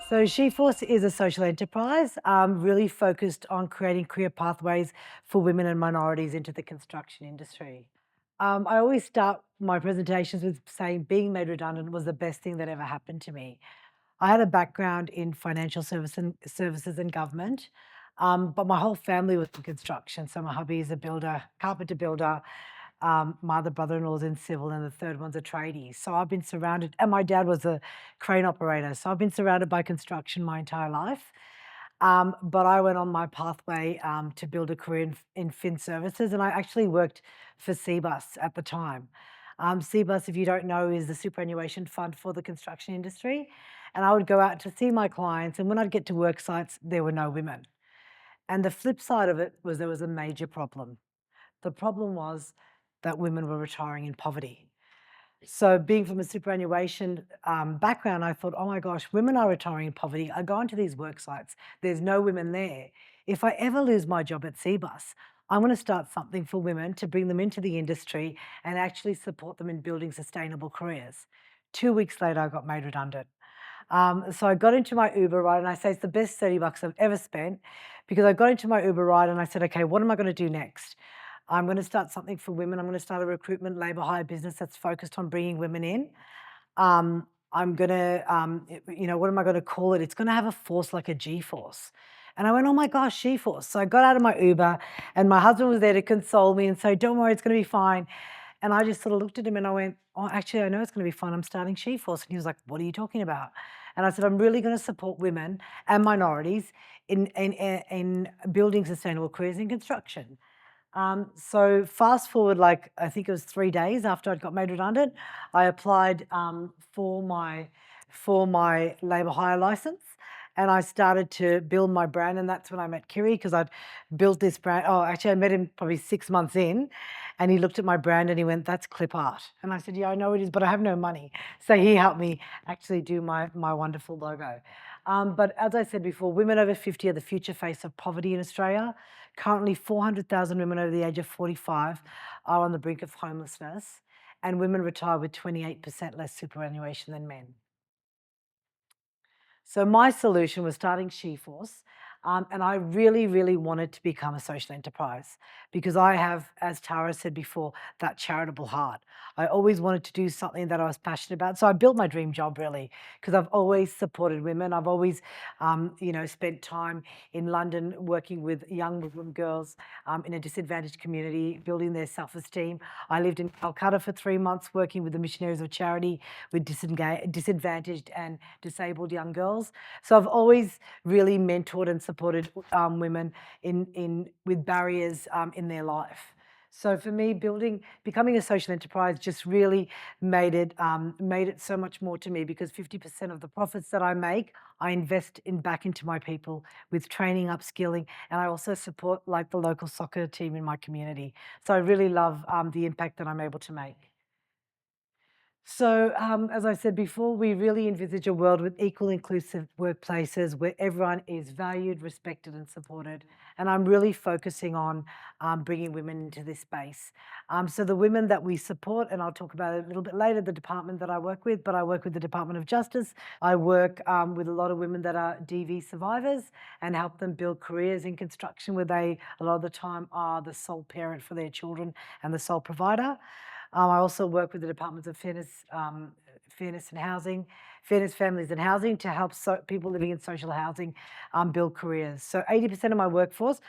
So Sheforce is a social enterprise really focused on creating career pathways for women and minorities into the construction industry. I always start my presentations with saying being made redundant was the best thing that ever happened to me. I had a background in financial services and government, but my whole family was in construction. So my hubby is a builder, carpenter builder. My other brother-in-law's in civil, and the third one's a tradie. So I've been surrounded, and my dad was a crane operator. So I've been surrounded by construction my entire life. But I went on my pathway to build a career in fin services, and I actually worked for CBUS at the time. CBUS, if you don't know, is the superannuation fund for the construction industry. And I would go out to see my clients, and when I'd get to work sites, there were no women. And the flip side of it was there was a major problem. The problem was that women were retiring in poverty. So being from a superannuation background, I thought, oh my gosh, women are retiring in poverty. I go into these work sites, there's no women there. If I ever lose my job at CBUS, I'm going to start something for women to bring them into the industry and actually support them in building sustainable careers. 2 weeks later, I got made redundant. So I got into my Uber ride, and I say it's the best $30 I've ever spent, because I got into my Uber ride and I said, okay, what am I going to do next? I'm going to start something for women. I'm going to start a recruitment labour hire business that's focused on bringing women in. I'm going to, what am I going to call it? It's going to have a force like a G-force. And I went, oh my gosh, She-force. So I got out of my Uber, and my husband was there to console me and say, don't worry, it's going to be fine. And I just sort of looked at him and I went, oh, actually, I know it's going to be fun. I'm starting She-force. And he was like, what are you talking about? And I said, I'm really going to support women and minorities in building sustainable careers in construction. So fast forward, like, I think it was 3 days after I'd got made redundant, I applied for my labour hire license, and I started to build my brand. And that's when I met Kiri, because I'd built this brand. Oh, actually, I met him probably 6 months in, and he looked at my brand and he went, that's clip art. And I said, yeah, I know it is, but I have no money. So he helped me actually do my wonderful logo. But as I said before, women over 50 are the future face of poverty in Australia. Currently, 400,000 women over the age of 45 are on the brink of homelessness, and women retire with 28% less superannuation than men. So my solution was starting Sheforce, and I really, really wanted to become a social enterprise, because I have, as Tara said before, that charitable heart. I always wanted to do something that I was passionate about. So I built my dream job, really, because I've always supported women. I've always, spent time in London working with young Muslim girls in a disadvantaged community, building their self-esteem. I lived in Calcutta for 3 months working with the Missionaries of Charity with disadvantaged and disabled young girls. So I've always really mentored and supported women with barriers in their life. So for me, becoming a social enterprise just really made it so much more to me, because 50% of the profits that I make, I invest back into my people with training, upskilling, and I also support like the local soccer team in my community. So I really love the impact that I'm able to make. So, as I said before, we really envisage a world with equal, inclusive workplaces where everyone is valued, respected, and supported. And I'm really focusing on bringing women into this space. So the women that we support, and I'll talk about it a little bit later, the department that I work with, but I work with the Department of Justice. I work with a lot of women that are DV survivors and help them build careers in construction, where they, a lot of the time, are the sole parent for their children and the sole provider. I also work with the Departments of Fairness and Housing, Fairness, Families and Housing, to help people living in social housing build careers. So 80% of my workforce,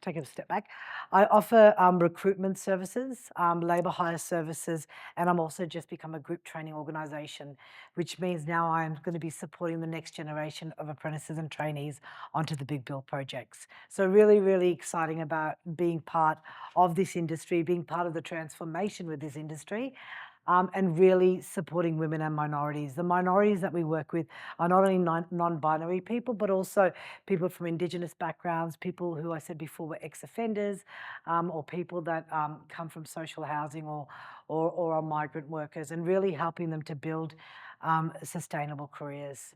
take a step back. I offer recruitment services, labour hire services, and I'm also just become a group training organisation, which means now I'm going to be supporting the next generation of apprentices and trainees onto the big build projects. So really, really exciting about being part of this industry, being part of the transformation with this industry, and really supporting women and minorities. The minorities that we work with are not only non-binary people, but also people from Indigenous backgrounds, people who I said before were ex-offenders, or people that come from social housing or are migrant workers, and really helping them to build sustainable careers.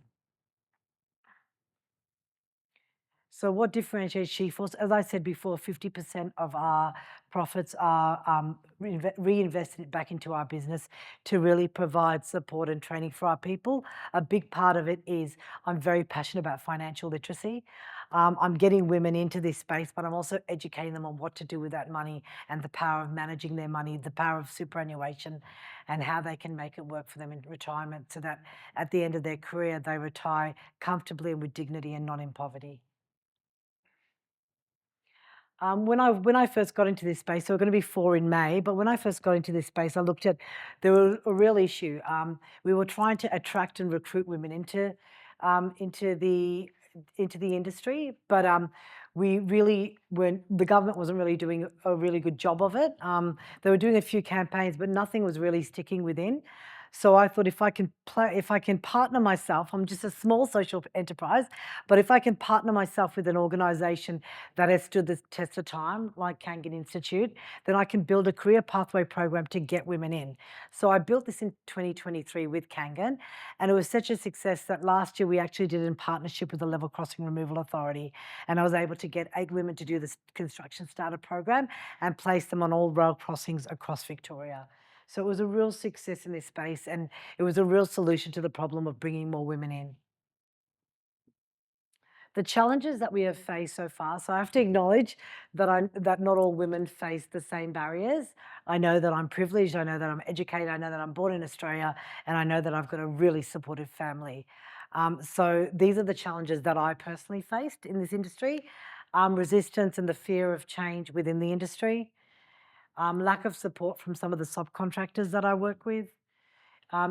So what differentiates Sheforce? As I said before, 50% of our profits are reinvested back into our business to really provide support and training for our people. A big part of it is I'm very passionate about financial literacy. I'm getting women into this space, but I'm also educating them on what to do with that money and the power of managing their money, the power of superannuation, and how they can make it work for them in retirement so that at the end of their career, they retire comfortably and with dignity and not in poverty. When I first got into this space, so we're going to be 4 in May, but when I first got into this space, I looked at there was a real issue. We were trying to attract and recruit women into the industry, but we really weren't. The government wasn't really doing a really good job of it. They were doing a few campaigns, but nothing was really sticking within. So I thought if I can partner myself, I'm just a small social enterprise, but if I can partner myself with an organisation that has stood the test of time, like Kangan Institute, then I can build a career pathway program to get women in. So I built this in 2023 with Kangan, and it was such a success that last year we actually did it in partnership with the Level Crossing Removal Authority, and I was able to get 8 women to do this construction starter program and place them on all rail crossings across Victoria. So it was a real success in this space, and it was a real solution to the problem of bringing more women in. The challenges that we have faced so far, so I have to acknowledge that not all women face the same barriers. I know that I'm privileged, I know that I'm educated, I know that I'm born in Australia, and I know that I've got a really supportive family. So these are the challenges that I personally faced in this industry. Resistance and the fear of change within the industry, lack of support from some of the subcontractors that I work with,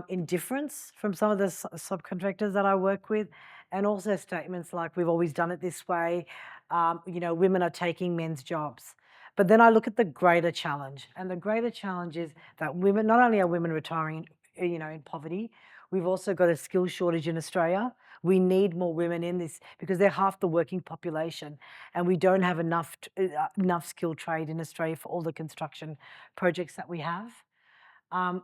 indifference from some of the subcontractors that I work with, and also statements like, we've always done it this way, women are taking men's jobs. But then I look at the greater challenge, and the greater challenge is that women, not only are women retiring, in poverty, we've also got a skills shortage in Australia. We need more women in this because they're half the working population, and we don't have enough skilled trade in Australia for all the construction projects that we have.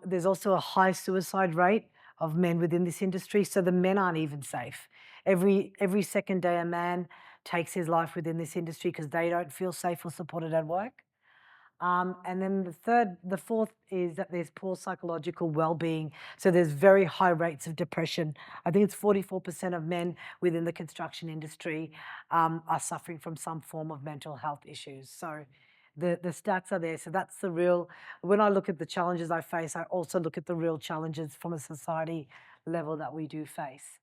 There's also a high suicide rate of men within this industry, so the men aren't even safe. Every second day, a man takes his life within this industry because they don't feel safe or supported at work. And then the fourth is that there's poor psychological well-being. So there's very high rates of depression. I think it's 44% of men within the construction industry are suffering from some form of mental health issues. So the stats are there. So that's the real, when I look at the challenges I face, I also look at the real challenges from a society level that we do face.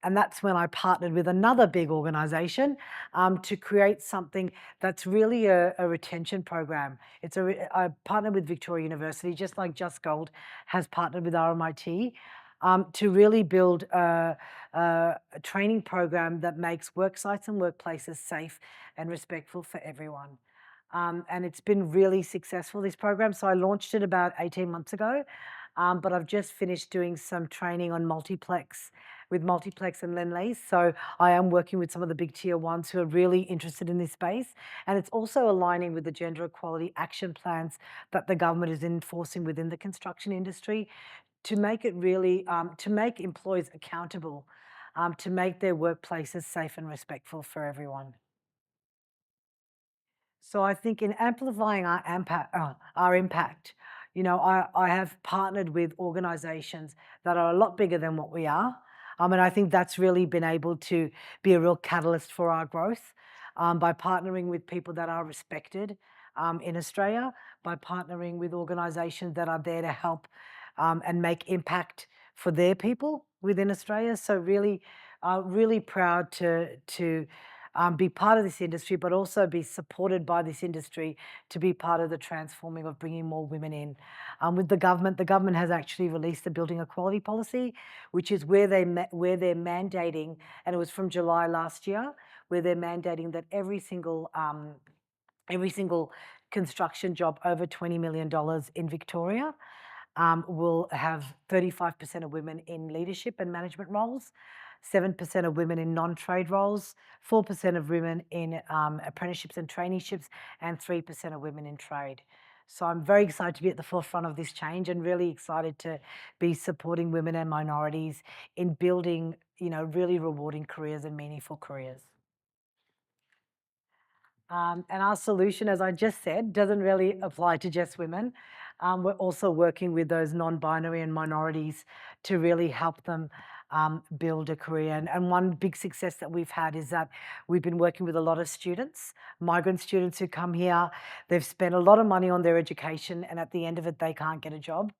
And that's when I partnered with another big organisation to create something that's really a retention program. I partnered with Victoria University, just like Just Gold has partnered with RMIT, to really build a training program that makes work sites and workplaces safe and respectful for everyone. And it's been really successful, this program. So I launched it about 18 months ago, but I've just finished doing some training on multiplex and Lendlease. So I am working with some of the big tier ones who are really interested in this space. And it's also aligning with the gender equality action plans that the government is enforcing within the construction industry to make it really, to make employees accountable, to make their workplaces safe and respectful for everyone. So I think in amplifying our impact, I have partnered with organisations that are a lot bigger than what we are. And I think that's really been able to be a real catalyst for our growth by partnering with people that are respected in Australia, by partnering with organisations that are there to help and make impact for their people within Australia. So really, really proud to be part of this industry, but also be supported by this industry to be part of the transforming of bringing more women in. With the government has actually released the Building Equality Policy, which is where they're mandating, and it was from July last year, where they're mandating that every single construction job over $20 million in Victoria will have 35% of women in leadership and management roles, 7% of women in non-trade roles, 4% of women in apprenticeships and traineeships, and 3% of women in trade. So I'm very excited to be at the forefront of this change and really excited to be supporting women and minorities in building, really rewarding careers and meaningful careers. And our solution, as I just said, doesn't really apply to just women. We're also working with those non-binary and minorities to really help them build a career. And one big success that we've had is that we've been working with a lot of students, migrant students who come here. They've spent a lot of money on their education, and at the end of it, they can't get a job.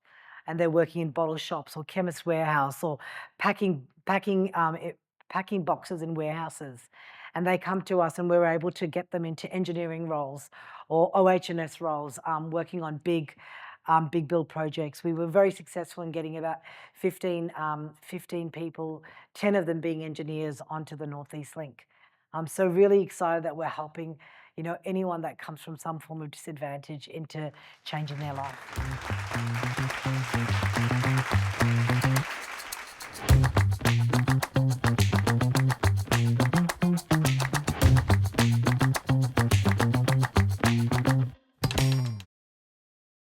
And they're working in bottle shops or chemist warehouse or packing boxes in warehouses. And they come to us and we're able to get them into engineering roles or OH&S roles, working on big build projects. We were very successful in getting about 15 people, 10 of them being engineers, onto the Northeast Link. So really excited that we're helping, anyone that comes from some form of disadvantage into changing their life.